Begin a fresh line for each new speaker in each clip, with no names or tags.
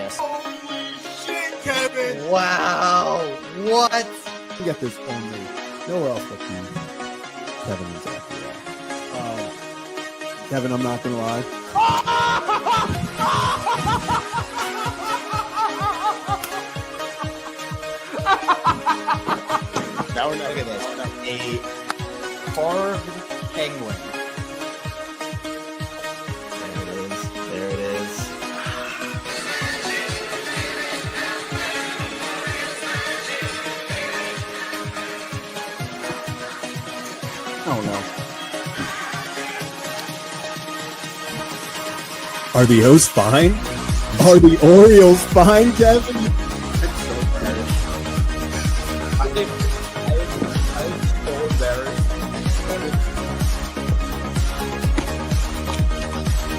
this.
Holy shit, Kevin!
Wow. What?
You get this only nowhere else but the Kevin is after that. Kevin, I'm not gonna lie.
Now we're look at this. A carved penguin. There it is.
Oh no. Are the O's fine? Are the Orioles fine, Kevin?
I think I'm so embarrassed.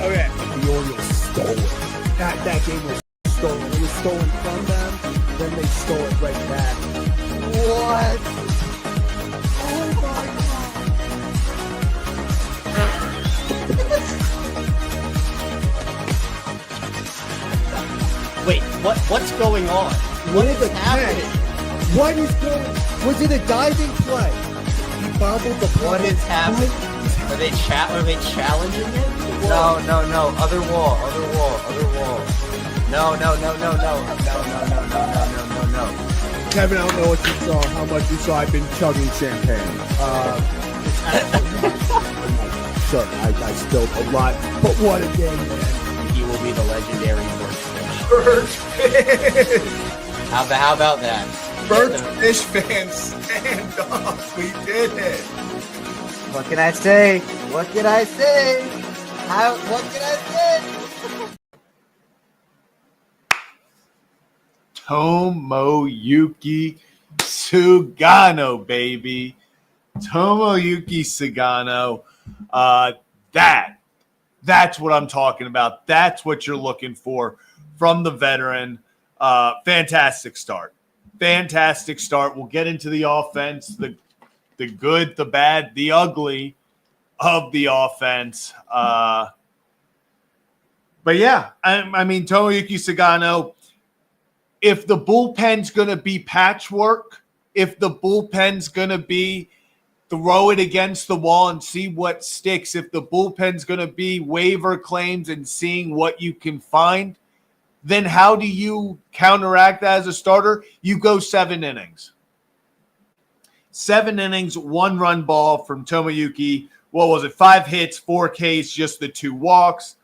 Okay. The Orioles stole it. That game was stolen. It was stolen from them, then they stole it right back.
What?
Oh my
Wait, what's going on? What is happening?
What is going? Was it a diving play? He bobbled the play.
What is happening? Are they challenging it? No. Other wall. No.
Kevin, I don't know what you saw, how much you saw. I've been chugging champagne. Sure, I spilled a lot, but what a game, man.
He will be the legendary
Birdfish!
How about that?
Birdfish fans, stand up. We did it.
What can I say? What can I say?
Tomoyuki Sugano, baby. Tomoyuki Sugano. That's what I'm talking about. That's what you're looking for from the veteran. Fantastic start. We'll get into the offense, the good, the bad, the ugly of the offense. But yeah, I mean, Tomoyuki Sugano, if the bullpen's going to be patchwork, if the bullpen's going to be throw it against the wall and see what sticks, if the bullpen's going to be waiver claims and seeing what you can find, then how do you counteract that as a starter? You go 7 innings. 7 innings, 1-run ball from Tomoyuki. What was it? 5 hits, 4 Ks, just the 2 walks.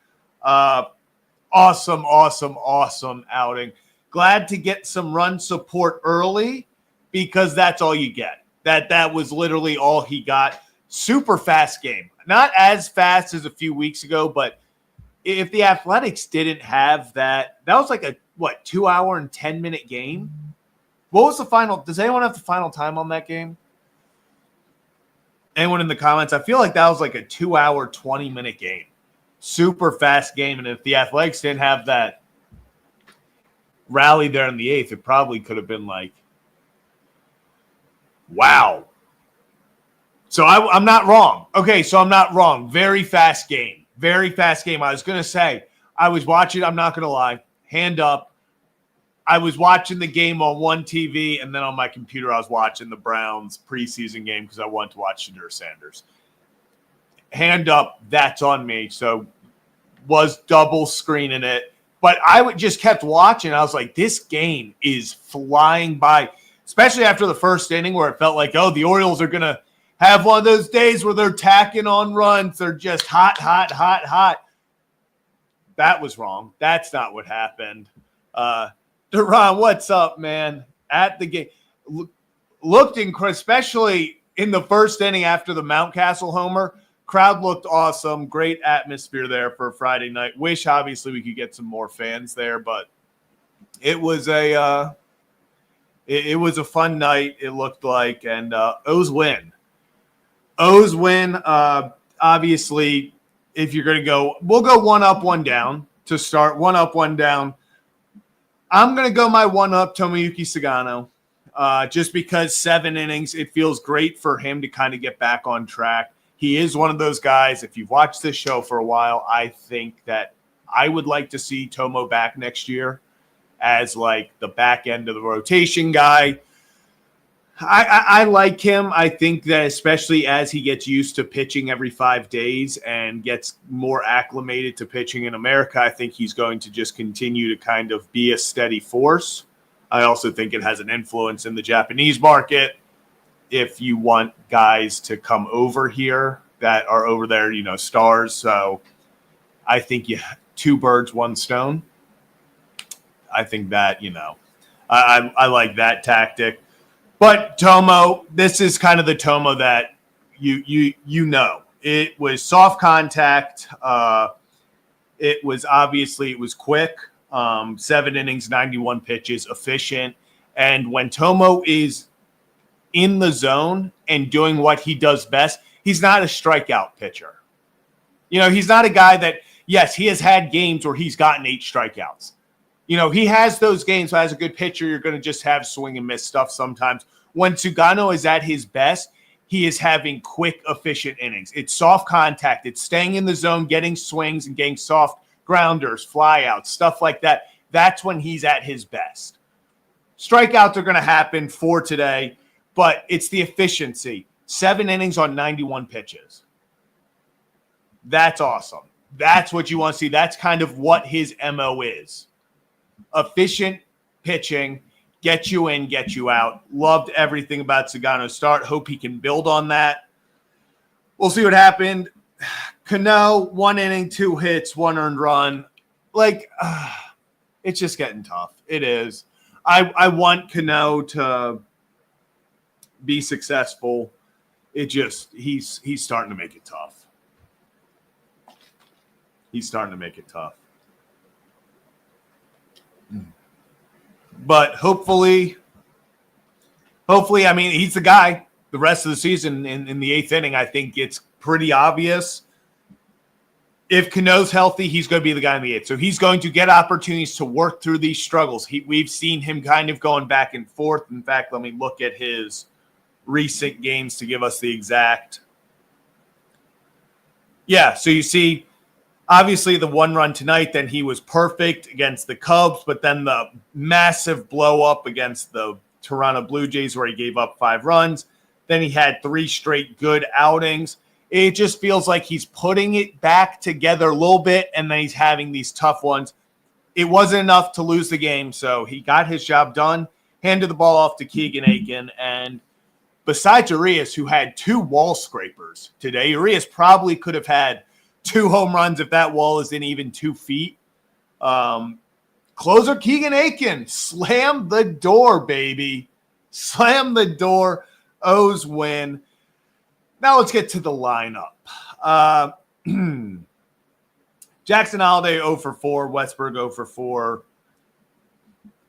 Awesome outing. Glad to get some run support early because that's all you get. That was literally all he got. Super fast game. Not as fast as a few weeks ago, but if the Athletics didn't have that was like a 2-hour and 10-minute game. What was the final? Does anyone have the final time on that game? Anyone in the comments? I feel like that was like a 2-hour, 20-minute game. Super fast game. And if the Athletics didn't have that rally there in the 8th, it probably could have been like, wow. So I'm not wrong. Okay, so I'm not wrong. Very fast game. I was going to say, I was watching, I'm not going to lie, hand up. I was watching the game on one TV, and then on my computer I was watching the Browns preseason game because I wanted to watch Shadur Sanders. Hand up, that's on me. So was double screening it. But I just kept watching. I was like, this game is flying by, especially after the first inning where it felt like, oh, the Orioles are going to have one of those days where they're tacking on runs. They're just hot. That was wrong. That's not what happened. Duran, what's up, man? At the game. Looked incredible, especially in the first inning after the Mountcastle homer. Crowd looked awesome. Great atmosphere there for Friday night. Wish, obviously, we could get some more fans there, but it was a fun night, it looked like, and O's win. Obviously, if you're going to go, we'll go 1 up, 1 down to start. 1 up, 1 down. I'm going to go my 1 up, Tomoyuki Sugano, just because 7 innings, it feels great for him to kind of get back on track. He is one of those guys, if you've watched this show for a while, I think that I would like to see Tomo back next year. as like the back end of the rotation guy. I like him. I think that especially as he gets used to pitching every 5 days and gets more acclimated to pitching in America, I think he's going to just continue to kind of be a steady force. I also think it has an influence in the Japanese market. If you want guys to come over here that are over there, stars. So I think you 2 birds, 1 stone. I think that, I like that tactic. But Tomo, this is kind of the Tomo that you know. It was soft contact. It was quick. 7 innings, 91 pitches, efficient. And when Tomo is in the zone and doing what he does best, he's not a strikeout pitcher. He's not a guy that, yes, he has had games where he's gotten 8 strikeouts. He has those games. So as a good pitcher, you're going to just have swing and miss stuff sometimes. When Sugano is at his best, he is having quick, efficient innings. It's soft contact. It's staying in the zone, getting swings and getting soft grounders, flyouts, stuff like that. That's when he's at his best. Strikeouts are going to happen for today, but it's the efficiency. 7 innings on 91 pitches. That's awesome. That's what you want to see. That's kind of what his MO is. Efficient pitching, get you in, get you out. Loved everything about Sugano's start. Hope he can build on that. We'll see what happened. Cano, 1 inning, 2 hits, 1 earned run. It's just getting tough. It is. I want Cano to be successful. He's starting to make it tough. He's starting to make it tough. But hopefully, I mean, he's the guy the rest of the season in the 8th inning. I think it's pretty obvious. If Cano's healthy, he's going to be the guy in the 8th. So he's going to get opportunities to work through these struggles. We've seen him kind of going back and forth. In fact, let me look at his recent games to give us the exact. Yeah, so you see, obviously, the 1 run tonight, then he was perfect against the Cubs, but then the massive blow up against the Toronto Blue Jays where he gave up 5 runs. Then he had 3 straight good outings. It just feels like he's putting it back together a little bit, and then he's having these tough ones. It wasn't enough to lose the game, so he got his job done, handed the ball off to Keegan Aiken, and besides Urias, who had 2 wall scrapers today, Urias probably could have had 2 home runs if that wall is in even 2 feet. Closer Keegan Aiken, slam the door, baby. Slam the door. O's win. Now let's get to the lineup. Jackson Holliday 0 for 4, Westberg 0 for 4.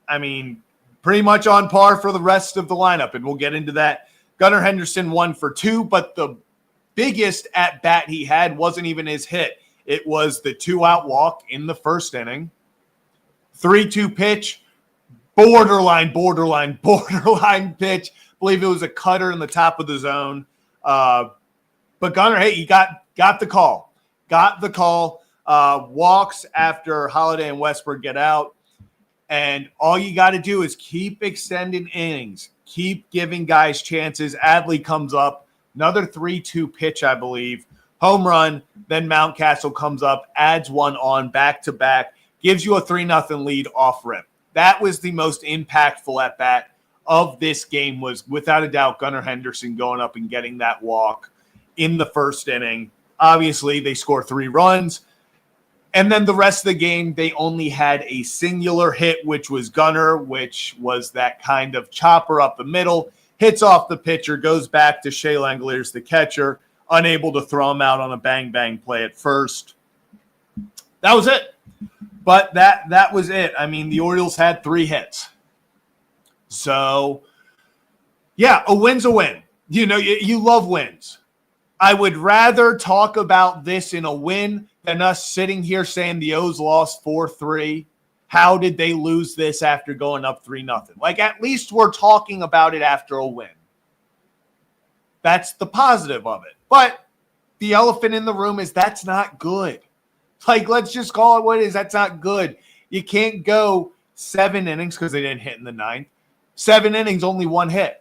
I mean, pretty much on par for the rest of the lineup, and we'll get into that. Gunnar Henderson 1 for 2, but the biggest at bat he had wasn't even his hit. It was the 2-out walk in the 1st inning. 3-2 pitch, borderline pitch. I believe it was a cutter in the top of the zone. But Gunnar, hey, he got the call. Walks after Holliday and Westberg get out. And all you got to do is keep extending innings. Keep giving guys chances. Adley comes up. Another 3-2 pitch, I believe. Home run. Then Mountcastle comes up, adds 1 on back-to-back, gives you a 3-0 lead off rip. That was the most impactful at-bat of this game, was without a doubt Gunnar Henderson going up and getting that walk in the 1st inning. Obviously, they score 3 runs. And then the rest of the game, they only had a singular hit, which was Gunnar, which was that kind of chopper up the middle. Hits off the pitcher, goes back to Shea Langoliers, the catcher, unable to throw him out on a bang-bang play at first. That was it. But that was it. I mean, the Orioles had 3 hits. So, yeah, a win's a win. You love wins. I would rather talk about this in a win than us sitting here saying the O's lost 4-3. How did they lose this after going up 3-0? At least we're talking about it after a win. That's the positive of it. But the elephant in the room is that's not good. Let's just call it what it is. That's not good. You can't go 7 innings because they didn't hit in the 9th. 7 innings, only 1 hit.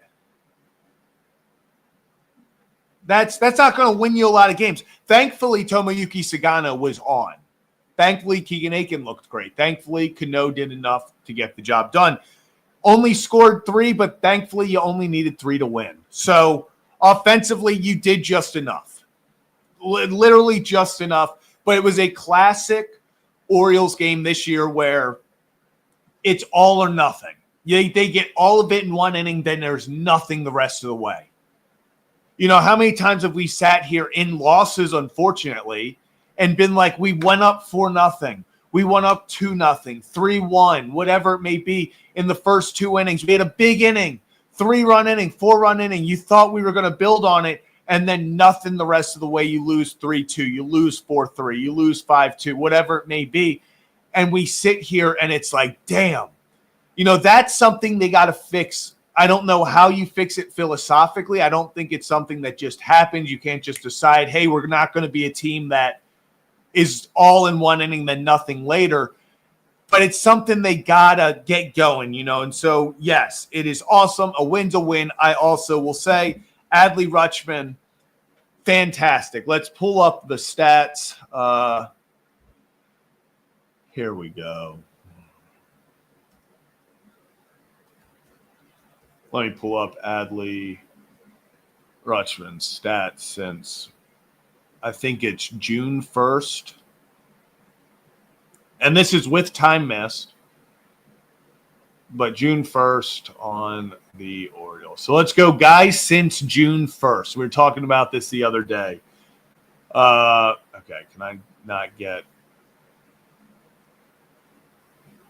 That's not going to win you a lot of games. Thankfully, Tomoyuki Sugano was on. Thankfully, Keegan Aiken looked great. Thankfully, Cano did enough to get the job done. Only scored 3, but thankfully you only needed 3 to win. So offensively, you did just enough. Literally just enough. But it was a classic Orioles game this year where it's all or nothing. They get all of it in 1 inning, then there's nothing the rest of the way. You know, how many times have we sat here in losses, unfortunately, and been like, we went up 4-0. We went up 2-0, 3-1, whatever it may be in the first 2 innings. We had a big inning, 3-run inning, 4-run inning. You thought we were going to build on it, and then nothing the rest of the way. You lose 3-2, you lose 4-3, you lose 5-2, whatever it may be. And we sit here and it's like, damn. You know, that's something they got to fix. I don't know how you fix it philosophically. I don't think it's something that just happens. You can't just decide, hey, we're not going to be a team that is all in 1 inning, then nothing later. But it's something they got to get going, you know. And so, yes, it is awesome. A win's a win. I also will say Adley Rutschman, fantastic. Let's pull up the stats. Here we go. Let me pull up Adley Rutschman's stats since I think it's June 1st. And this is with time missed, but June 1st on the Orioles. So let's go, guys, since June 1st. We were talking about this the other day. Okay, can I not get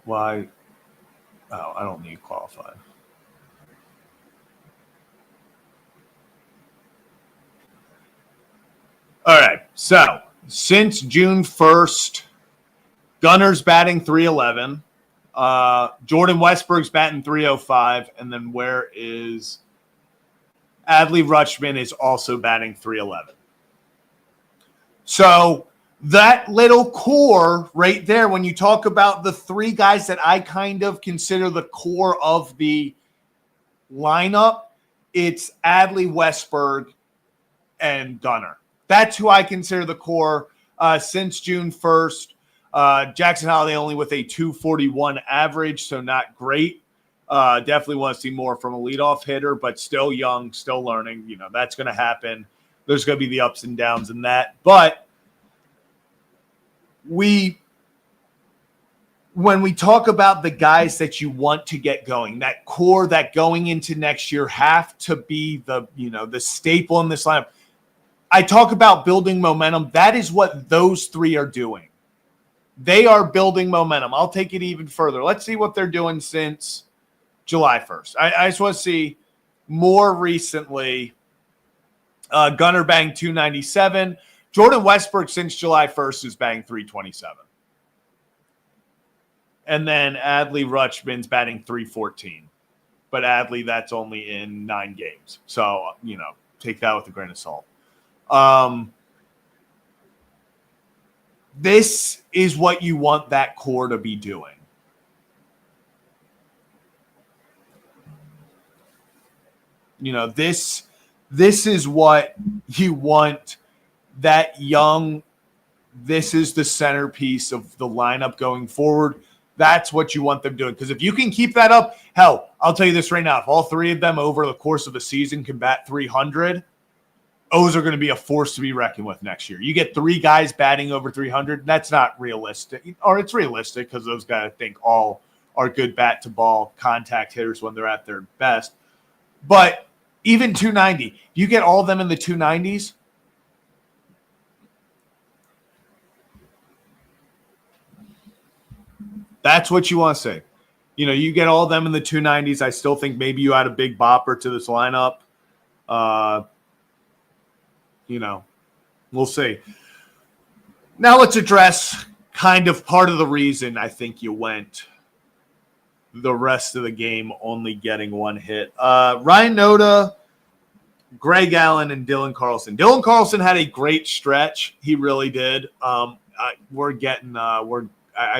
why? Oh, I don't need qualified. All right, so since June 1st, Gunner's batting 311. Jordan Westburg's batting 305. And then where is Adley Rutschman is also batting 311. So that little core right there, when you talk about the 3 guys that I kind of consider the core of the lineup, it's Adley, Westburg, and Gunner. That's who I consider the core since June 1st. Jackson Holiday only with a 241 average, so not great. Definitely want to see more from a leadoff hitter, but still young, still learning. You know, that's going to happen. There's going to be the ups and downs in that. But when we talk about the guys that you want to get going, that core that going into next year have to be the staple in this lineup. I talk about building momentum. That is what those 3 are doing. They are building momentum. I'll take it even further. Let's see what they're doing since July 1st. I just want to see more recently. Gunner banged 297. Jordan Westburg since July 1st is banging 327. And then Adley Rutschman's batting 314. But Adley, that's only in 9 games. So, you know, take that with a grain of salt. This is what you want that core to be doing. You know, this is what you want that young. This is the centerpiece of the lineup going forward. That's what you want them doing. Because if you can keep that up, hell, I'll tell you this right now. If all 3 of them over the course of a season can bat 300, O's are going to be a force to be reckoned with next year. You get 3 guys batting over 300. That's not realistic. Or it's realistic because those guys, I think, all are good bat-to-ball contact hitters when they're at their best. But even 290, you get all of them in the 290s, that's what you want to say. You know, you get all of them in the 290s. I still think maybe you add a big bopper to this lineup. You know, we'll see. Now let's address kind of part of the reason I think you went the rest of the game only getting 1 hit. Ryan Noda, Greg Allen, and Dylan Carlson. Dylan Carlson had a great stretch. He really did. I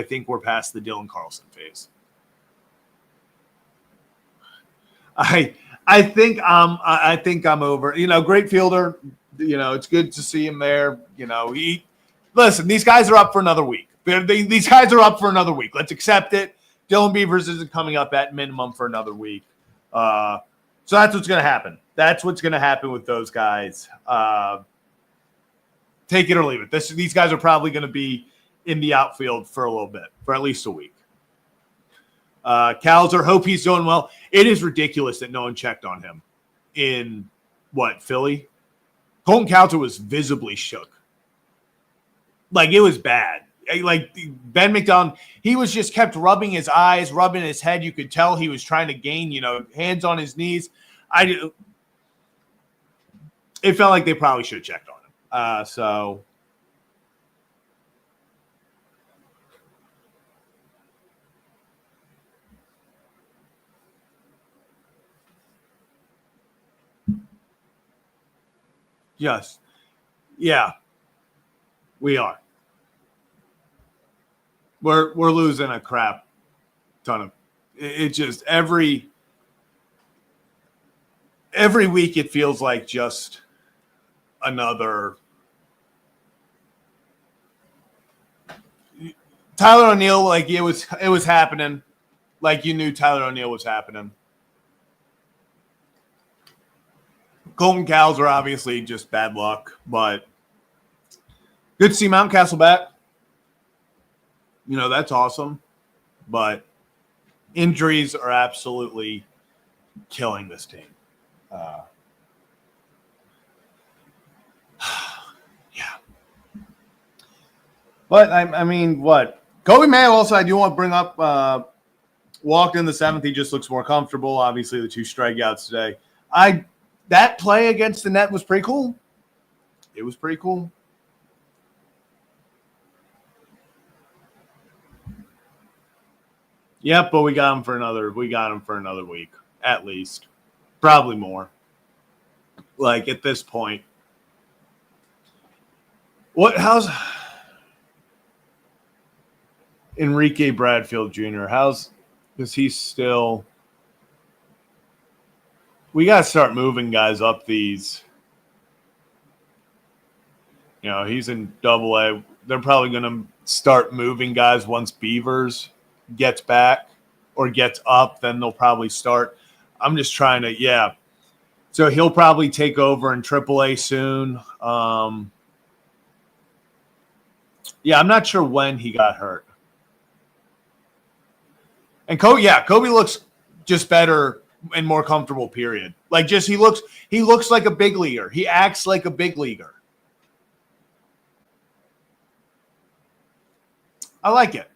think we're past the Dylan Carlson phase. I think I'm over. Great fielder. It's good to see him there. Listen. These guys are up for another week. These guys are up for another week. Let's accept it. Dylan Beavers isn't coming up at minimum for another week. So that's what's going to happen. That's what's going to happen with those guys. Take it or leave it. These guys are probably going to be in the outfield for a little bit, for at least a week. Calzer, hope he's doing well. It is ridiculous that no one checked on him in, Philly? Colton Calzer was visibly shook. It was bad. Ben McDonald, he was just kept rubbing his eyes, rubbing his head. You could tell he was trying to gain, hands on his knees. It felt like they probably should have checked on him. Yes. Yeah. We are. We're losing a crap ton of it. Just every week it feels like just another Tyler O'Neill. It was happening. You knew Tyler O'Neill was happening. Colton Calzer, obviously just bad luck, but good to see Mountcastle back. That's awesome. But injuries are absolutely killing this team. Yeah. But, I mean, what? Kobe Mayo also, I do want to bring up, walked in the seventh. He just looks more comfortable. Obviously, the 2 strikeouts today. That play against the net was pretty cool. It was pretty cool. Yep, but we got him for another week, at least. Probably more. At this point. How's Enrique Bradfield Jr.? Is he still? We got to start moving guys up these. He's in Double-A. They're probably going to start moving guys once Beavers gets back or gets up. Then they'll probably start. I'm just trying to, yeah. So he'll probably take over in Triple-A soon. Yeah, I'm not sure when he got hurt. And Kobe looks just better and more comfortable, period. He looks like a big leaguer. He acts like a big leaguer. I like it.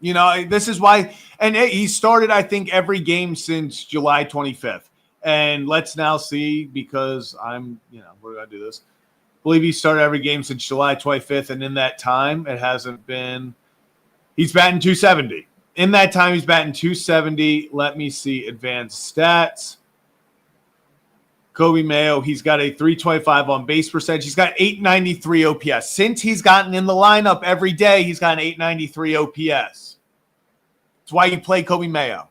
This is why, and he started, I think, every game since July 25th. And let's now see, because we're going to do this. I believe he started every game since July 25th. And in that time, he's batting 270. In that time, he's batting 270. Let me see advanced stats. Kobe Mayo, he's got a 325 on base percentage. He's got 893 OPS. Since he's gotten in the lineup every day, he's got an 893 OPS. That's why you play Kobe Mayo.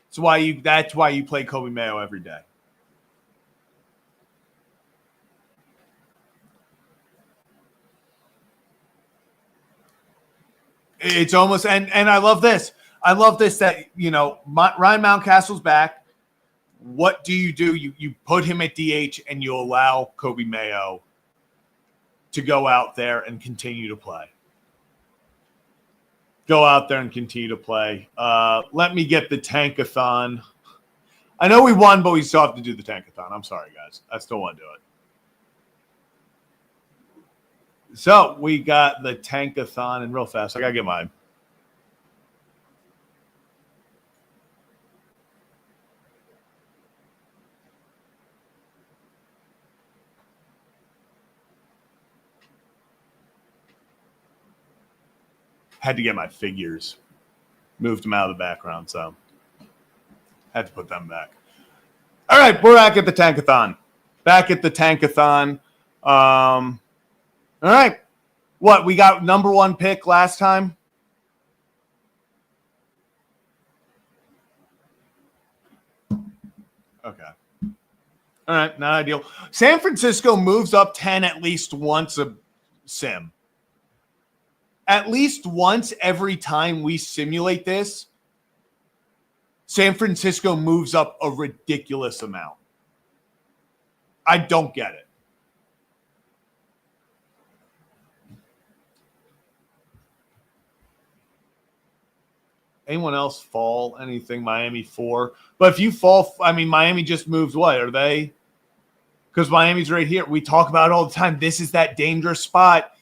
That's why you play Kobe Mayo every day. It's almost, and I love this. I love this that, Ryan Mountcastle's back. What do? You put him at DH and you allow Kobe Mayo to go out there and continue to play. Let me get the tankathon. I know we won, but we still have to do the tankathon. I'm sorry, guys. I still want to do it. So we got the tankathon, and real fast, I got to get mine. Had to get my figures. Moved them out of the background, so had to put them back. All right, we're back at the tankathon. All right. What, we got number 1 pick last time? Okay. All right, not ideal. San Francisco moves up 10 at least once a sim. At least once every time we simulate this, San Francisco moves up a ridiculous amount. I don't get it. Anyone else fall anything? Miami 4. But if you fall, I mean, Miami just moves what? Are they? Because Miami's right here. We talk about it all the time. This is that dangerous spot.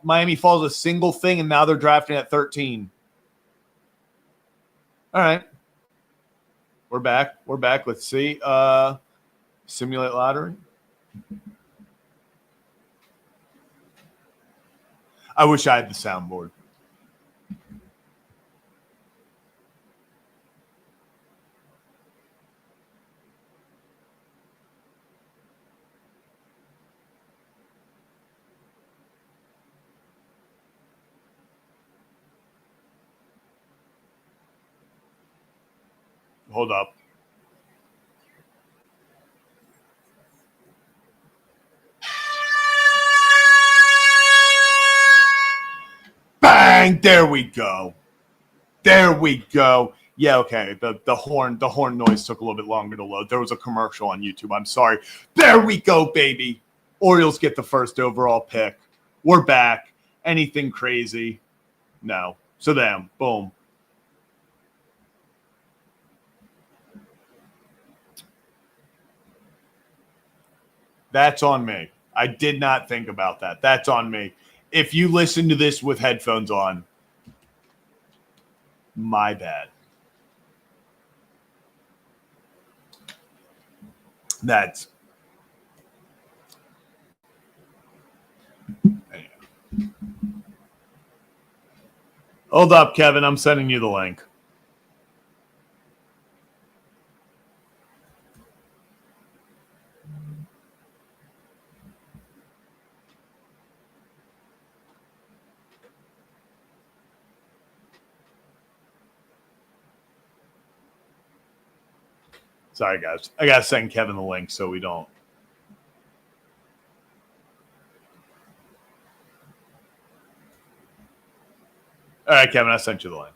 Miami falls a single thing, and now they're drafting at 13. All right. We're back. Let's see. Simulate lottery. I wish I had the soundboard. Hold up. Bang! There we go. Yeah, okay. The horn noise took a little bit longer to load. There was a commercial on YouTube. I'm sorry. There we go, baby. Orioles get the first overall pick. We're back. Anything crazy? No. So them. Boom. That's on me. I did not think about that. That's on me. If you listen to this with headphones on, my bad. That's hold up, Kevin. I'm sending you the link. Sorry, guys. I got to send Kevin the link so we don't. All right, Kevin, I sent you the link.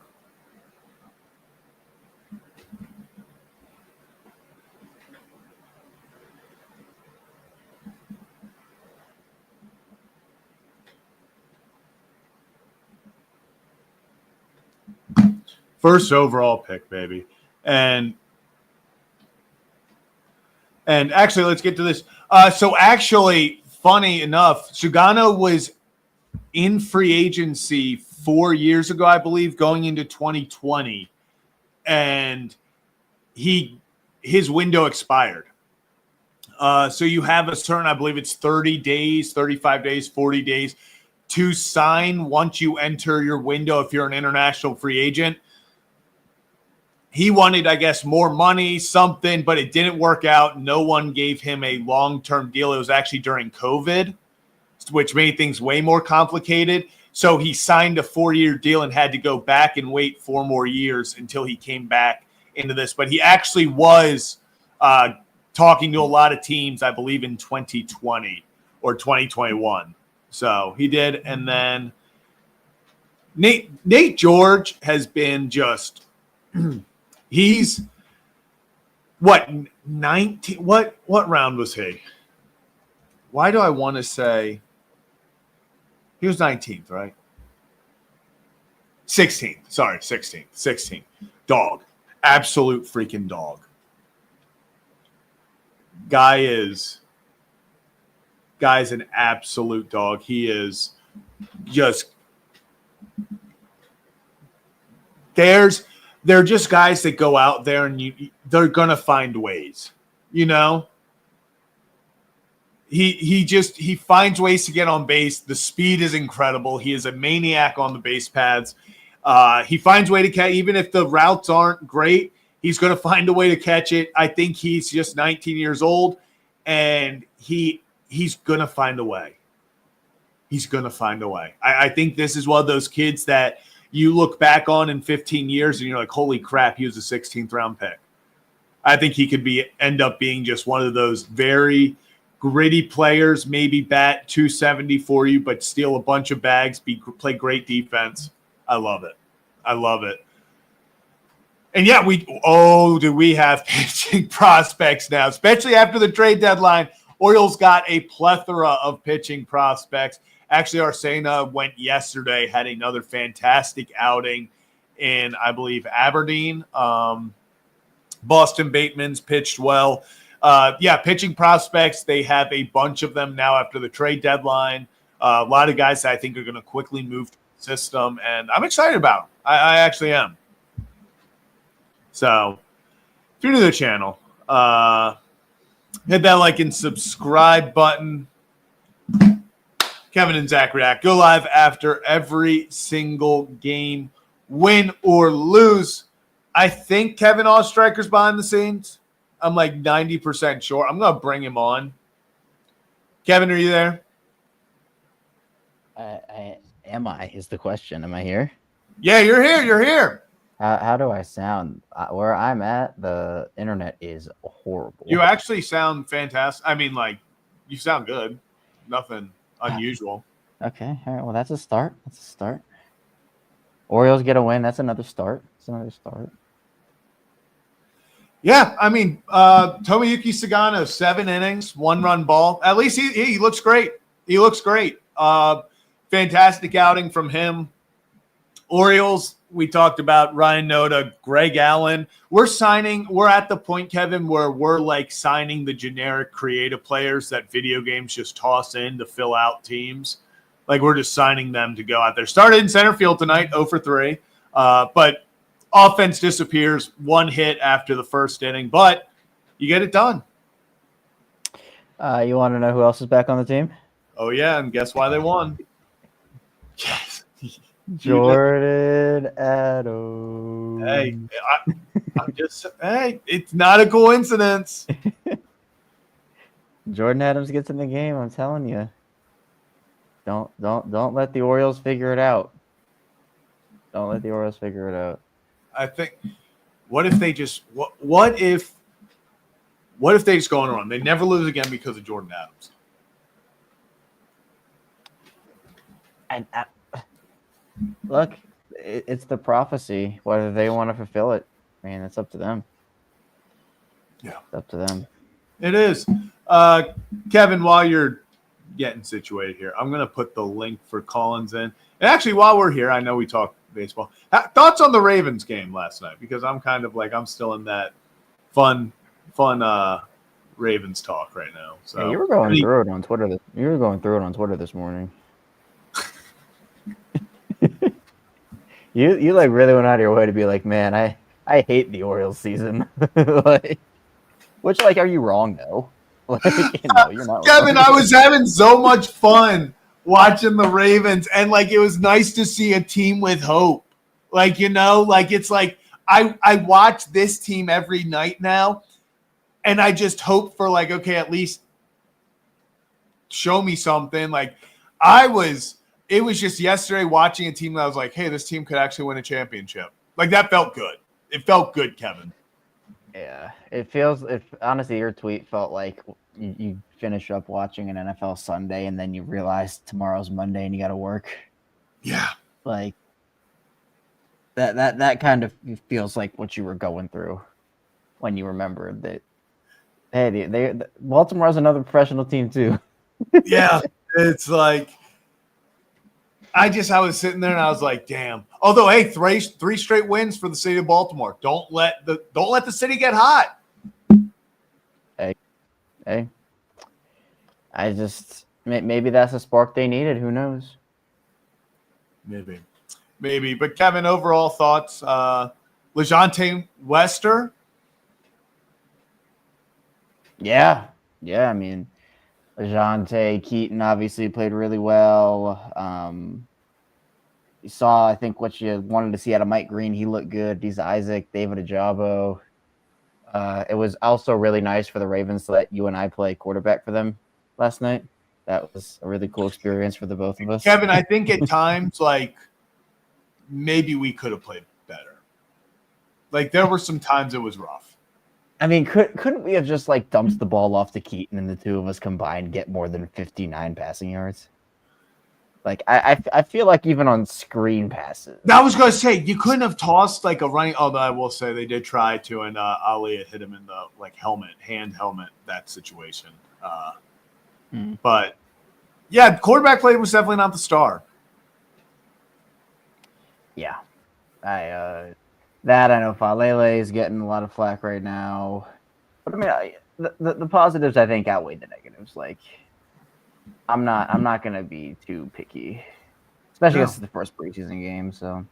First overall pick, baby. And actually, let's get to this. So actually, funny enough, Sugano was in free agency 4 years ago, I believe, going into 2020. And his window expired. So you have a certain, I believe it's 30 days, 35 days, 40 days to sign once you enter your window if you're an international free agent. He wanted, I guess, more money, something, but it didn't work out. No one gave him a long-term deal. It was actually during COVID, which made things way more complicated. So he signed a 4-year deal and had to go back and wait 4 more years until he came back into this. But he actually was talking to a lot of teams, I believe, in 2020 or 2021. So he did. And then Nate George has been just he's what 19 what round was he? Why do I want to say he was 19th, right? 16th. Sorry, 16th. Dog. Absolute freaking dog. Guy's an absolute dog. He is just they're just guys that go out there and they're gonna find ways, you know. He finds ways to get on base. The speed is incredible. He is a maniac on the base paths. He finds a way to catch, even if the routes aren't great. He's going to find a way to catch it. I think he's just 19 years old, and he's going to find a way. He's going to find a way. I think this is one of those kids that you look back on in 15 years, and you're like, holy crap, he was a 16th round pick. I think he could end up being just one of those very gritty players, maybe bat 270 for you, but steal a bunch of bags, play great defense. I love it. I love it. And yeah, do we have pitching prospects now, especially after the trade deadline. Orioles got a plethora of pitching prospects. Actually, Arsena went yesterday, had another fantastic outing in, I believe, Aberdeen. Boston Bateman's pitched well. Pitching prospects, they have a bunch of them now after the trade deadline. A lot of guys that I think are going to quickly move to the system, and I'm excited about them. I actually am. So, if you're new to the channel, hit that like and subscribe button. Kevin and Zach react. Go live after every single game, win or lose. I think Kevin Ostriker's behind the scenes. I'm like 90% sure. I'm going to bring him on. Kevin, are you there?
Am I? Is the question. Am I here?
Yeah, you're here. You're here.
How do I sound? Where I'm at, the internet is horrible.
You actually sound fantastic. I mean, like, you sound good. Nothing unusual.
Okay. All right. Well, that's a start. Orioles get a win. That's another start.
Yeah, I mean, Tomoyuki Sugano, 7 innings, 1-run ball. At least he looks great. He looks great. Fantastic outing from him. Orioles, we talked about Ryan Noda, Greg Allen. We're at the point, Kevin, where we're like signing the generic creative players that video games just toss in to fill out teams. Like we're just signing them to go out there. Started in center field tonight, 0 for 3. But offense disappears, 1 hit after the first inning, but you get it done.
You want to know who else is back on the team?
Oh, yeah, and guess why they won? Yes.
Jordan Adams.
Hey, it's not a coincidence.
Jordan Adams gets in the game, I'm telling you. Don't let the Orioles figure it out.
I think what if they just go on a run? They never lose again because of Jordan Adams.
Look, it's the prophecy. Whether they want to fulfill it, man, it's up to them.
Yeah,
it's up to them.
It is. Kevin, while you're getting situated here, I'm going to put the link for Collins in. And actually, while we're here, I know we talked baseball. Thoughts on the Ravens game last night? Because I'm kind of like I'm still in that fun Ravens talk right now. So
yeah, you were going through it on Twitter this morning. You like really went out of your way to be like, man, I hate the Orioles season. Which are you wrong though? No, you're not
Kevin,
wrong.
I was having so much fun watching the Ravens, and it was nice to see a team with hope. It's like I watch this team every night now, and I just hope for okay, at least show me something. It was just yesterday watching a team that I was like, hey, this team could actually win a championship. That felt good. It felt good, Kevin.
Yeah, it feels. If honestly, your tweet felt like you finish up watching an NFL Sunday and then you realize tomorrow's Monday and you got to work.
Yeah,
that kind of feels like what you were going through when you remembered that. Hey, Baltimore's another professional team too.
Yeah, it's like. I was sitting there and I was like, damn. Although, hey, three straight wins for the city of Baltimore. Don't let the city get hot.
Hey. I just maybe that's a spark they needed. Who knows?
Maybe. But Kevin, overall thoughts? LeJonte Wester.
Yeah. I mean, LeJonte Keaton obviously played really well. You saw, I think, what you wanted to see out of Mike Green. He looked good. He's Isaac, David Ajabo. It was also really nice for the Ravens to let you and I play quarterback for them last night. That was a really cool experience for the both of us.
Kevin, I think at times, maybe we could have played better. There were some times it was rough.
I mean, couldn't we have just like dumped the ball off to Keaton and the two of us combined get more than 59 passing yards? Like I feel like even on screen passes.
I was going to say you couldn't have tossed like a running. Although I will say they did try to, and Ali hit him in the like hand helmet, that situation. But yeah, quarterback play was definitely not the star.
Yeah, I know Falele is getting a lot of flack right now, but I mean, the positives I think outweigh the negatives. Like, I'm not gonna be too picky, especially because it's the first preseason game. So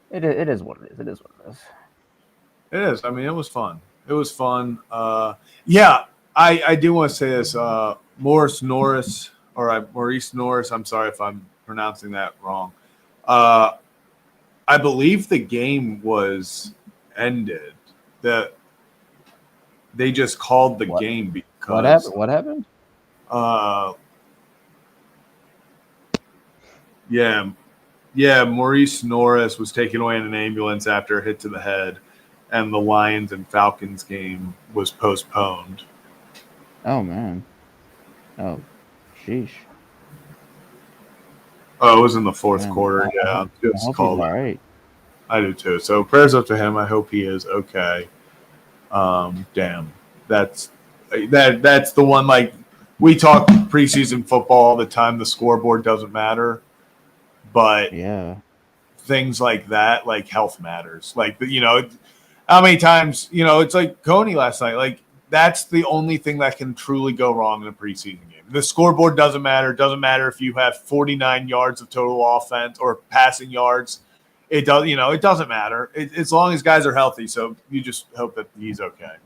it is what it is. It is what it is.
It is. I mean, it was fun. It was fun. Yeah, I do want to say this. Maurice Norris. I'm sorry if I'm pronouncing that wrong. I believe the game was ended. That they just called the game because
what happened?
Yeah, Maurice Norris was taken away in an ambulance after a hit to the head, and the Lions and Falcons game was postponed.
Oh man. Oh, sheesh.
Oh, it was in the fourth quarter. Yeah, just called.
All right.
I do too. So prayers up to him. I hope he is okay. Damn, that's the one. Like we talk preseason football all the time. The scoreboard doesn't matter, but
yeah,
things like that, like health matters. Like how many times it's like Coney last night. Like that's the only thing that can truly go wrong in a preseason game. The scoreboard doesn't matter. It doesn't matter if you have 49 yards of total offense or passing yards. It does, it doesn't matter as long as guys are healthy. So you just hope that he's okay.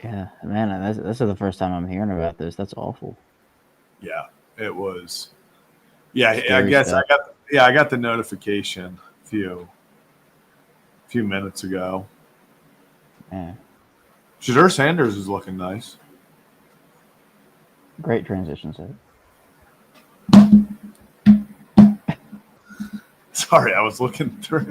Yeah, man, this is the first time I'm hearing about this. That's awful.
Yeah, it was. Yeah, I guess stuff. I got the notification a few minutes ago.
Yeah.
Shadur Sanders is looking nice.
Great transition set.
Sorry, I was looking through.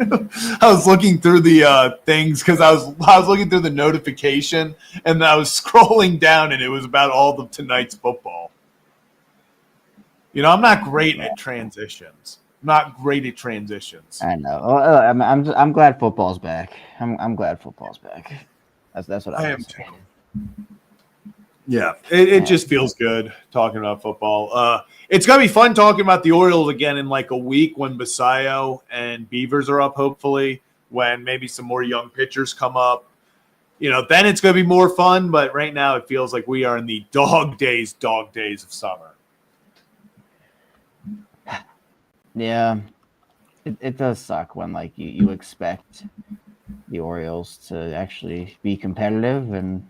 I was looking through the things because I was looking through the notification, and I was scrolling down, and it was about all of tonight's football. I'm not great at transitions. I
know. I'm glad football's back. I'm glad football's back. That's what I am too.
Yeah, it just feels good talking about football. It's going to be fun talking about the Orioles again in like a week when Basayo and Beavers are up, hopefully, when maybe some more young pitchers come up. Then it's going to be more fun, but right now it feels like we are in the dog days of summer.
Yeah, it does suck when like you expect the Orioles to actually be competitive and.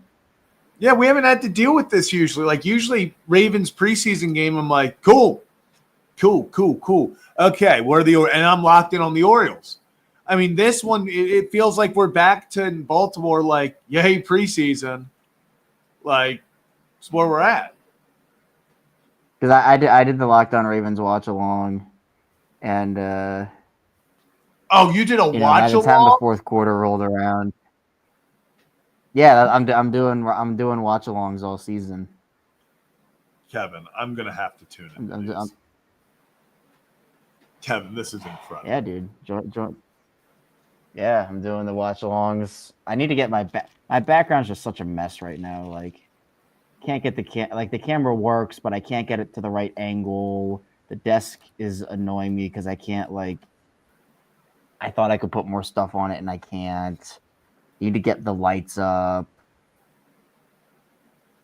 Yeah, we haven't had to deal with this usually. Like usually Ravens preseason game, I'm like, cool. Okay, and I'm locked in on the Orioles. I mean, this one, it feels like we're back to Baltimore, like, yay, preseason. Like, it's where we're at.
Because I did the Locked On Ravens watch along, and
oh, you did a watch
by the
along?
time the fourth quarter rolled around. Yeah, I'm doing watch-alongs all season.
Kevin, I'm gonna have to tune in. Kevin, this is incredible.
Yeah, dude. Yeah, I'm doing the watch-alongs. I need to get my background's just such a mess right now. Like, can't get the camera works, but I can't get it to the right angle. The desk is annoying me because I can't I thought I could put more stuff on it and I can't. You need to get the lights up.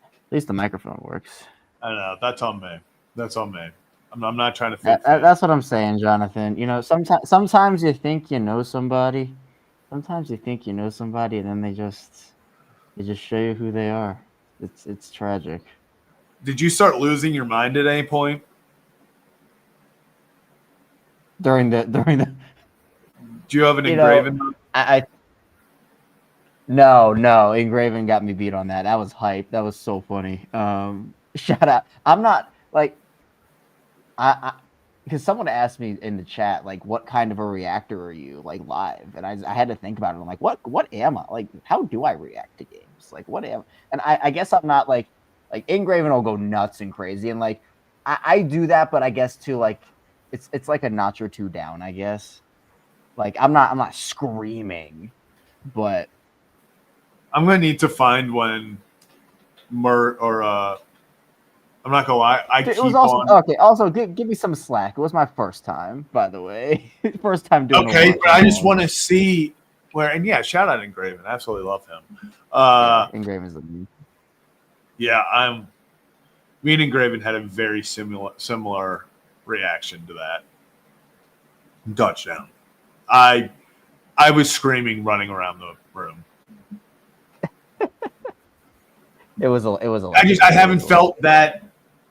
At least the microphone works.
I don't know. That's on me. I'm not trying to fix
that's what I'm saying, Jonathan. Sometimes you think you know somebody. And then they just show you who they are. It's tragic.
Did you start losing your mind at any point?
During the
Do you have an Engraven?
No, Engraven got me beat on that. That was hype. That was so funny. Shout out. I'm not like because someone asked me in the chat, like, what kind of a reactor are you, like, live? And I had to think about it. I'm like, what am I? Like, how do I react to games? Like, what am? And I guess I'm not like Ingraven will go nuts and crazy, and like I do that, but I guess too, like, it's like a notch or two down, I guess. Like, I'm not screaming, but
I'm gonna need to find when I'm not gonna lie.
it was also okay. Also, give me some slack. It was my first time, by the way. First time doing.
Okay, but I just want to see where. And yeah, shout out Engraven. I absolutely love him.
Engraven is the.
Yeah, me and Engraven had a very similar reaction to that touchdown. I was screaming, running around the room.
It was a.
I haven't felt that.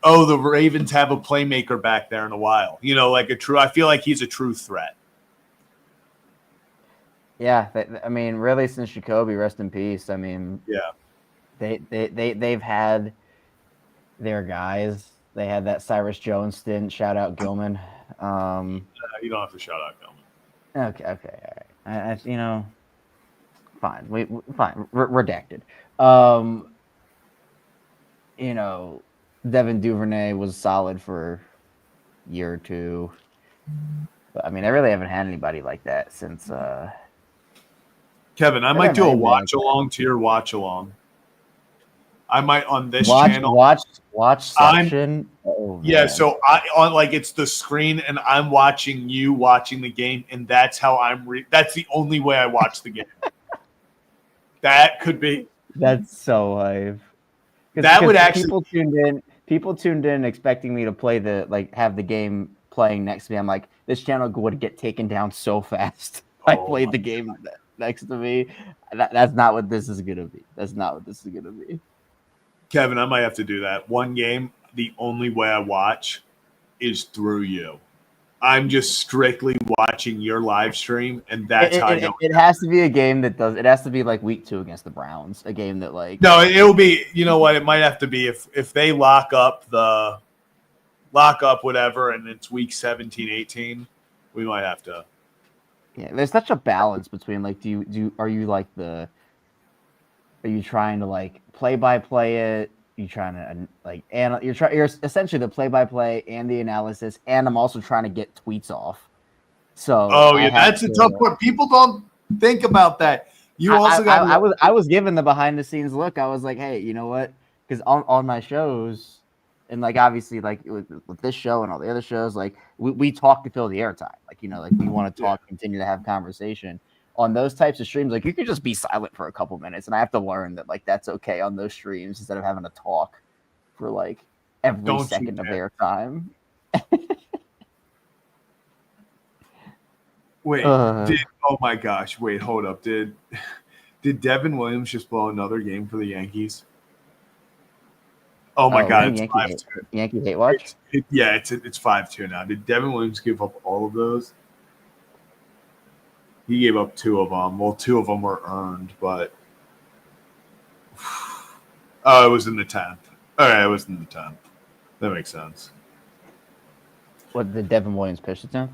Oh, the Ravens have a playmaker back there in a while. You know, like I feel like he's a true threat.
Yeah, I mean, really, since Jacoby, rest in peace. I mean,
yeah,
they've had their guys. They had that Cyrus Jones stint. Shout out Gilman.
You don't have to shout out Gilman.
Okay, all right. You know, fine. Fine. Redacted. You know, Devin Duvernay was solid for a year or two. But I mean, I really haven't had anybody like that since.
Kevin, I might do a watch along to your watch along. I might on this channel
watch section.
Yeah, so it's the screen and I'm watching you watching the game, and that's how that's the only way I watch the game. That could be.
That's so live.
That would actually
people tuned in expecting me to play have the game playing next to me. I'm like, this channel would get taken down so fast. I played the game next to me. That's not what this is gonna be. That's not what this is gonna be.
Kevin, I might have to do that. One game, the only way I watch is through you. I'm just strictly watching your live stream, and that's how I know.
It has to be a game that does. It has to be like week 2 against the Browns. A game that like.
No, it'll be. You know what? It might have to be if they lock up whatever, and it's week 17, 18. We might have to.
Yeah, there's such a balance between like, are you trying to like play by play it? You trying to like you're essentially the play by play and the analysis, and I'm also trying to get tweets off. So
that's a tough part. People don't think about that. You also
I was given the behind the scenes look. I was like, hey, you know what? Because on my shows, and like obviously like with this show and all the other shows, like we talk to fill the airtime. Like, you know, like we want to talk, continue to have conversation. On those types of streams, like you could just be silent for a couple minutes, and I have to learn that like that's okay on those streams instead of having to talk for like every second of their time.
Wait, oh my gosh! Wait, hold up. Did Devin Williams just blow another game for the Yankees? Oh my God! It's 5-2.
Yankee hate watch.
It's 5-2 now. Did Devin Williams give up all of those? He gave up 2 of them. Well, 2 of them were earned, but it was in the 10th. All right, it was in the 10th. That makes sense.
What did Devin Williams pitch it to?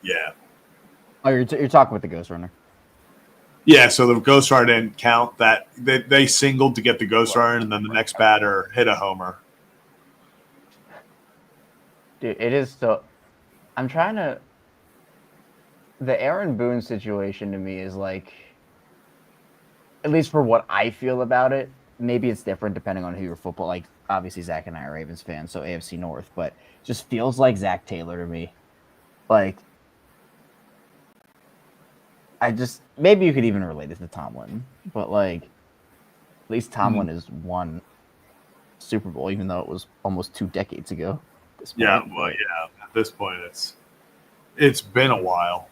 Yeah.
Oh, you're talking with the Ghost Runner.
Yeah, so the Ghost Runner didn't count. That they singled to get the Ghost Runner, and then the next batter hit a homer.
Dude, it is so. I'm trying to. The Aaron Boone situation to me is like, at least for what I feel about it, maybe it's different depending on who your football. Like, obviously Zach and I are Ravens fans, so AFC North, but just feels like Zach Taylor to me. Like, maybe you could even relate it to Tomlin, but like, at least Tomlin has won Super Bowl, even though it was almost 2 decades ago.
Yeah, well, yeah. At this point, it's been a while.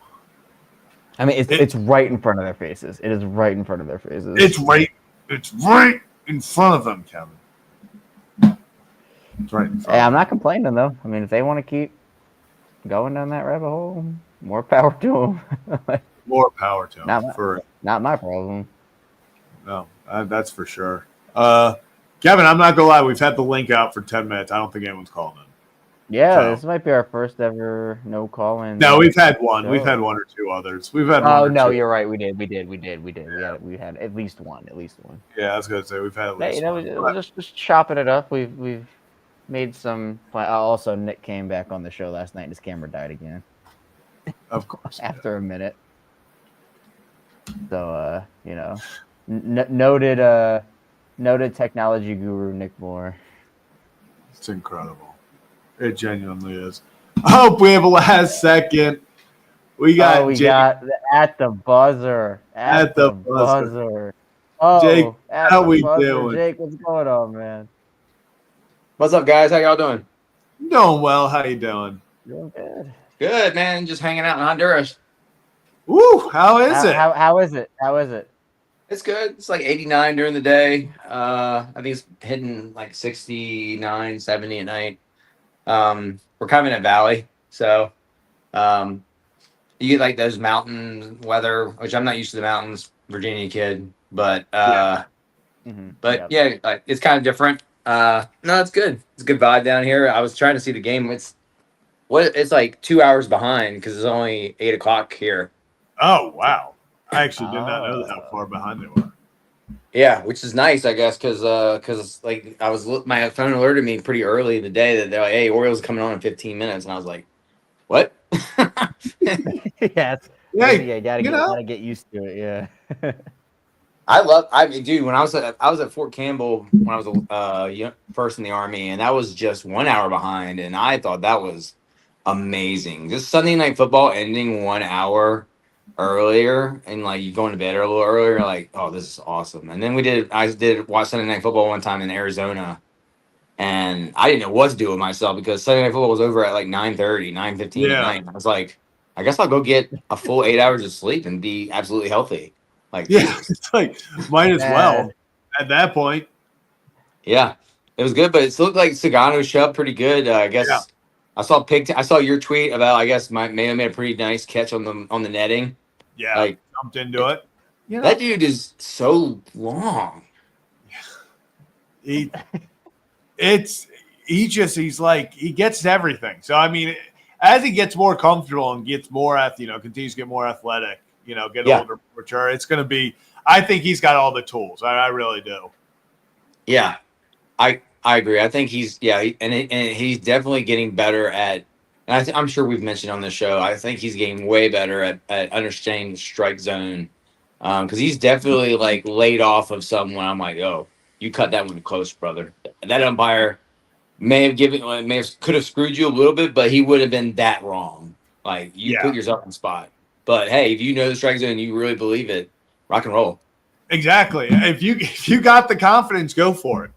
I mean, it's right in front of their faces. It is right in front of their faces.
It's right in front of them, Kevin. It's right in front.
Hey, I'm not complaining though. I mean, if they want to keep going down that rabbit hole, more power to them.
More power to them.
Not my problem.
No, that's for sure. Kevin, I'm not gonna lie. We've had the link out for 10 minutes. I don't think anyone's calling in.
Yeah,
So.
this might be our first ever no call-in.
No, we've had one. We've had
show.
one or two others. We've had one
Oh
or
no,
two.
you're right. We did. We had at least one.
Yeah, I was gonna say we've had at
Hey,
least one.
we're just chopping it up. We've made some. Also, Nick came back on the show last night, and his camera died again
Of course.
after a minute. So, noted technology guru Nick Moore.
It's incredible. It genuinely is. I hope we have a last second. We got Jake.
Got at the buzzer. At the buzzer. Oh,
Jake, how we
buzzer.
doing?
Jake, what's going on, man?
What's up, guys? How y'all doing?
Doing well. How you doing?
Doing good.
Good, man. Just hanging out in Honduras.
Woo! How is it?
How is it? How is it?
It's good. It's like 89 during the day. I think it's hitting like 69, 70 at night. We're kind of in a valley, so you get like those mountain weather, which I'm not used to the mountains, Virginia kid, but like, it's kind of different. No, it's good. It's a good vibe down here. I was trying to see the game. It's like 2 hours behind because it's only 8 o'clock here.
Oh wow! I actually did not know how far behind they were.
Yeah, which is nice, I guess, because like my phone alerted me pretty early in the day that they're like, "Hey, Orioles coming on in 15 minutes," and I was like, "What?"
Yeah, gotta get used to it. Yeah.
Dude, when I was at Fort Campbell when I was first in the Army, and that was just 1 hour behind, and I thought that was amazing. Just Sunday night football ending 1 hour earlier, and like you going to bed a little earlier, you're like, oh, this is awesome. And then I did watch Sunday night football one time in Arizona, and I didn't know what to do with myself because Sunday night football was over at like 9:30, 9:15 at night. I was like, I guess I'll go get a full 8 hours of sleep and be absolutely healthy. Like,
yeah, it's like might as well at that point.
Yeah, it was good, but it looked like Sugano showed up pretty good. I guess I saw your tweet about I guess may have made a pretty nice catch on the netting.
Yeah,
like
jumped into it.
That dude is so long.
He gets to everything. So I mean, as he gets more comfortable and gets more continues to get more athletic, get older, mature, it's going to be. I think he's got all the tools. I really do.
Yeah, I agree. I think he's he's definitely getting better at. And I'm sure we've mentioned on the show. I think he's getting way better at understanding the strike zone, because he's definitely like laid off of someone. I'm like, oh, you cut that one close, brother. That umpire could have screwed you a little bit, but he would have been that wrong. Like you put yourself in spot. But hey, if you know the strike zone, and you really believe it, rock and roll.
Exactly. If you got the confidence, go for it.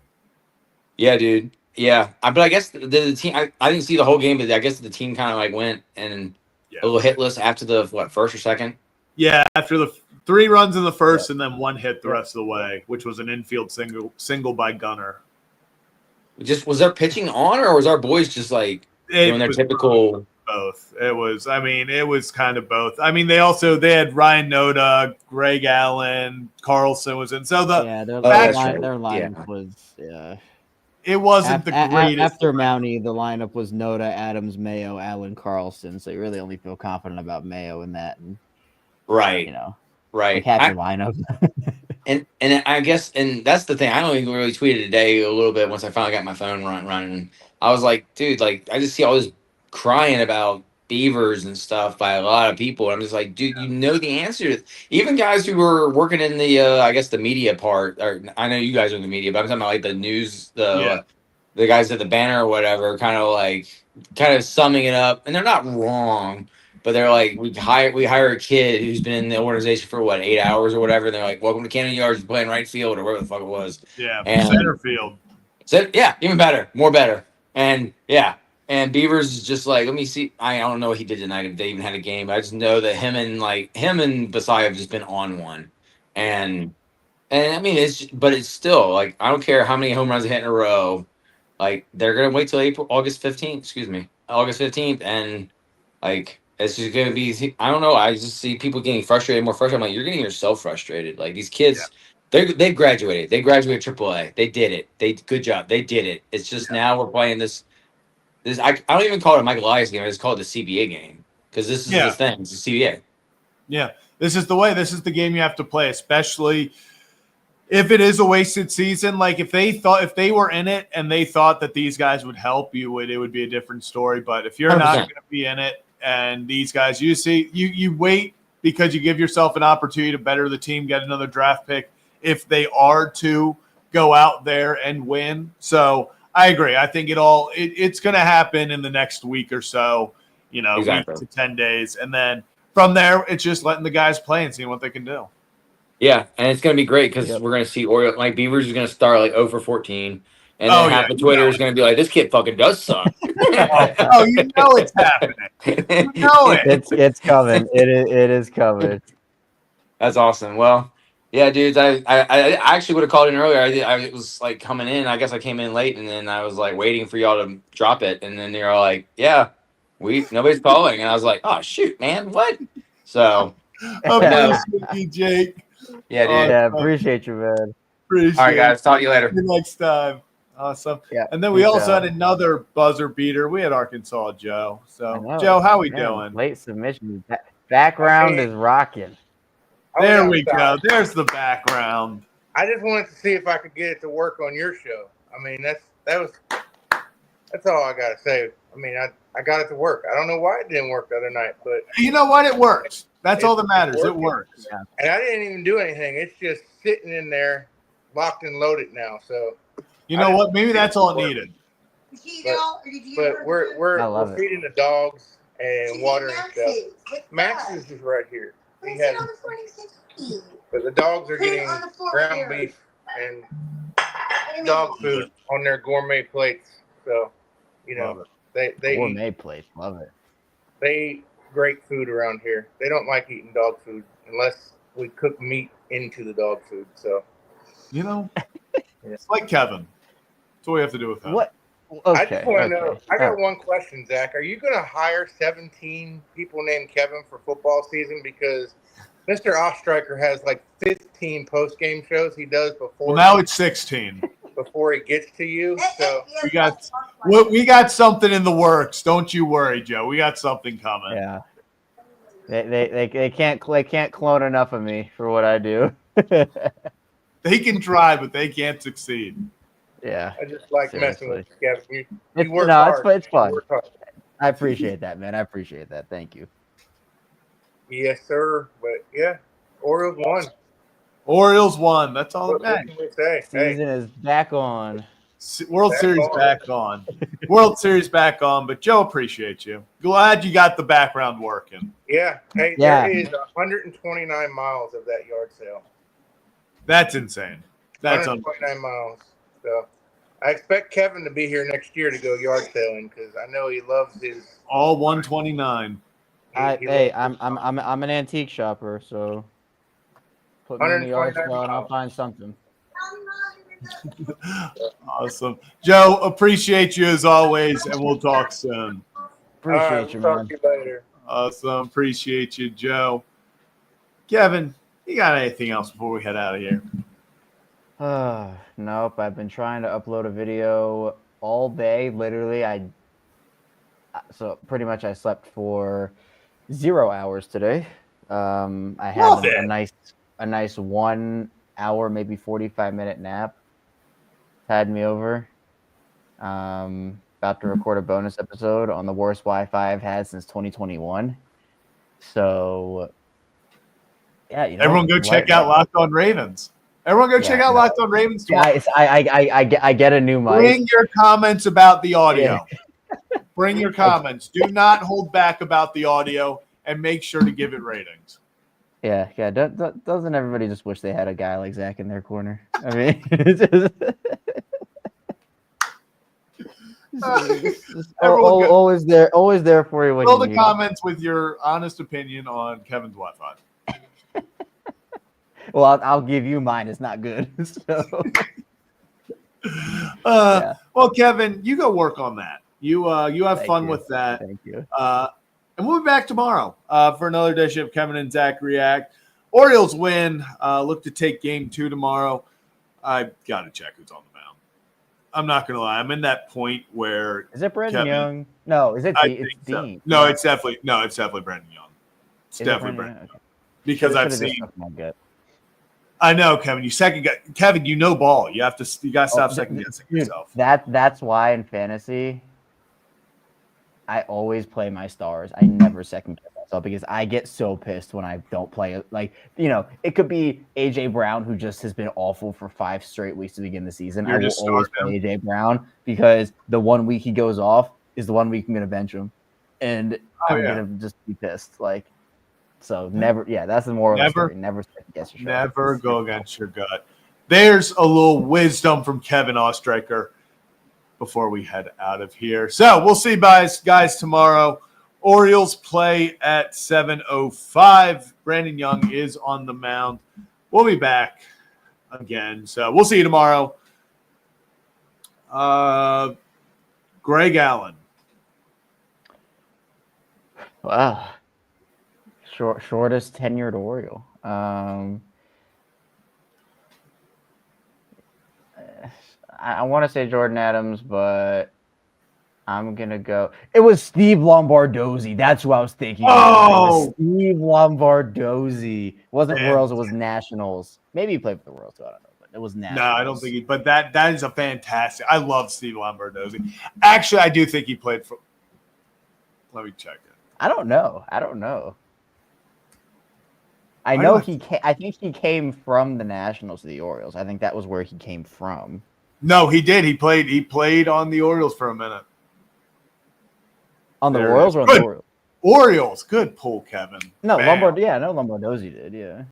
Yeah, dude. Yeah, but I guess the team. I didn't see the whole game, but I guess the team kind of like went and a little hitless after the first or second.
Yeah, after the 3 runs in the first, and then 1 hit the rest of the way, which was an infield single by Gunner.
Just was their pitching on, or was our boys just like doing their typical?
Both. It was kind of both. I mean, they had Ryan Noda, Greg Allen, Carlson was in. So their
lineup was
it wasn't the greatest.
After Mountie, the lineup was Noda, Adams, Mayo, Allen, Carlson. So you really only feel confident about Mayo in that. And,
right.
Right. Happy lineup.
and I guess, and that's the thing. I only really tweeted today a little bit once I finally got my phone running. I was like, dude, like I just see all this crying about beavers and stuff by a lot of people. I'm just like, dude, you know the answer. Even guys who were working in the, I guess the media part, or I know you guys are in the media, but I'm talking about like the news, the guys at the banner or whatever, kind of summing it up, and they're not wrong. But they're like, we hire a kid who's been in the organization for 8 hours or whatever. And they're like, welcome to Camden Yards, you're playing right field or whatever the fuck it was.
Yeah, center field.
So yeah, even better, more better. And and Beavers is just like, let me see. I don't know what he did tonight if they even had a game. I just know that him and Basai have just been on one. And I mean it's still like I don't care how many home runs they hit in a row. Like they're gonna wait till August 15th, and like it's just going to be, I don't know. I just see people getting frustrated, more frustrated. I'm like, you're getting yourself frustrated. Like these kids, they graduated. They graduated AAA. They did it. Good job. They did it. It's just now we're playing this I don't even call it a Michael Elias game. I just call it the CBA game because this is the thing. It's the CBA.
Yeah, this is the way. This is the game you have to play, especially if it is a wasted season. Like if they were in it and they thought that these guys would help you, it would be a different story. But if you're
100%.
not going to be in it, and these guys, you wait because you give yourself an opportunity to better the team, get another draft pick if they are to go out there and win. So I agree. I think it's going to happen in the next week or so.
Exactly.
Week to 10 days, and then from there, it's just letting the guys play and seeing what they can do.
Yeah, and it's going to be great because we're going to see Orioles. Like Beavers is going to start like 0 for 14, and then half the Twitter is going to be like, "This kid fucking does suck."
It's happening.
It's coming. It is coming.
That's awesome. Well, yeah, dudes. I actually would have called in earlier. I was like coming in. I guess I came in late, and then I was like waiting for y'all to drop it, and then they're all like, "Yeah, nobody's calling," and I was like, "Oh shoot, man, what?" So.
Appreciate you, Jake.
Yeah, dude.
Yeah, appreciate you, man.
Appreciate
All right, guys. Talk to you later.
See you next time. Awesome.
Yeah.
And then we also had another buzzer beater. We had Arkansas Joe. So, Joe, how we doing?
Late submission. Background is rocking.
There we go. There's the background.
I just wanted to see if I could get it to work on your show. I mean, that's all I gotta say. I mean, I got it to work. I don't know why it didn't work the other night, but
you know what? It works. That's all that matters. It works.
Yeah. And I didn't even do anything. It's just sitting in there, locked and loaded now. So
you know what? Maybe that's all it needed.
But we're feeding the dogs and watering stuff. Max is just right here. But the dogs are getting ground beef and dog food on their gourmet plates. So, they
gourmet plates. Love it.
They eat great food around here. They don't like eating dog food unless we cook meat into the dog food. So,
it's like Kevin. That's what we have to do with him.
What? Okay,
I just want to know. I got one question, Zach. Are you going to hire 17 people named Kevin for football season? Because Mr. Ostreicher has like 15 post-game shows he does before.
Well, now it's 16.
Before he gets to you. So
we got something in the works. Don't you worry, Joe. We got something coming.
Yeah. They can't clone enough of me for what I do.
They can try, but they can't succeed.
Yeah.
I just like messing with you, Kevin. You
work hard. It's fun. I appreciate that, man. I appreciate that. Thank you.
Yes, sir. But yeah, Orioles won.
Orioles won. That's all that matters.
Season is back on.
World Series back on. World Series back on. But Joe, appreciate you. Glad you got the background working.
Yeah. Hey, there is 129 miles of that yard sale.
That's insane. That's
129 miles. So I expect Kevin to be here next year to go yard selling because I know he loves his
all 129.
I'm an antique shopper, so put me in the yard sale and I'll find something.
Awesome. Joe, appreciate you as always, and we'll talk soon.
Appreciate you, man.
Talk to you later.
Awesome. Appreciate you, Joe. Kevin, you got anything else before we head out of here?
Nope. I've been trying to upload a video all day. Literally, so pretty much I slept for 0 hours today. I had a nice 1 hour, maybe 45-minute nap. Had me over. About to record a bonus episode on the worst Wi-Fi I've had since 2021. So, yeah,
everyone go check out Locked On Ravens. Everyone go check out Locked On Ravens tomorrow.
Guys, I get a new mic.
Bring your comments about the audio. Yeah. Bring your comments. Do not hold back about the audio, and make sure to give it ratings.
Yeah. Doesn't everybody just wish they had a guy like Zach in their corner? I mean, it's always there for you when
you
need
the comments with your honest opinion on Kevin's Wi-Fi.
Well, I'll give you mine. It's not good. So.
Well, Kevin, you go work on that. You have fun with that.
Thank you.
And we'll be back tomorrow for another edition of Kevin and Zach React. Orioles win. Look to take game 2 tomorrow. I got to check who's on the mound. I'm not gonna lie. I'm in that point where
Is it Brandon
Kevin,
Young? No, is it
I
Dean?
think
It's
so.
Dean.
No,
Yeah.
it's definitely Brandon Young. It's
Is it
definitely
Brandon
Brandon
Young? Okay.
because I've
Should've just
seen.
stuck my gut.
I know, Kevin. Kevin. You know ball. You got to stop
Oh,
second guessing
dude,
yourself.
that's why in fantasy, I always play my stars. I never second guess myself because I get so pissed when I don't play it. Like, it could be AJ Brown, who just has been awful for 5 straight weeks to begin the season.
You're
I will
just
always
starting
play AJ Brown because the 1 week he goes off is the 1 week I'm gonna bench him, and
Oh,
I'm
yeah.
gonna just be pissed. Like, so never. Yeah, that's the moral of the
Never-
story. Never second guess yourself.
Never go against your gut. There's a little wisdom from Kevin Ostreicher before we head out of here. So we'll see guys tomorrow. Orioles play at 7:05. Brandon Young is on the mound. We'll be back again. So we'll see you tomorrow. Greg Allen.
Wow. Shortest tenured Oriole. I want to say Jordan Adams, but I'm gonna go. It was Steve Lombardozzi. That's who I was thinking.
Oh!
It was Steve Lombardozzi. It wasn't
Man.
Royals. It was Nationals. Maybe he played for the Royals. So I don't know, but it was Nationals.
No, I don't think he. But that is a fantastic. I love Steve Lombardozzi. Actually, I do think he played for. Let me check it.
I don't know. I
Why
know
do
he. I think he came from the Nationals to the Orioles. I think that was where he came from.
No, he did. He played on the Orioles for a minute.
On the
There it
Royals
is.
or on the
Good.
Orioles?
Orioles. Good pull, Kevin.
No,
Bam.
Lombardozzi did. Yeah.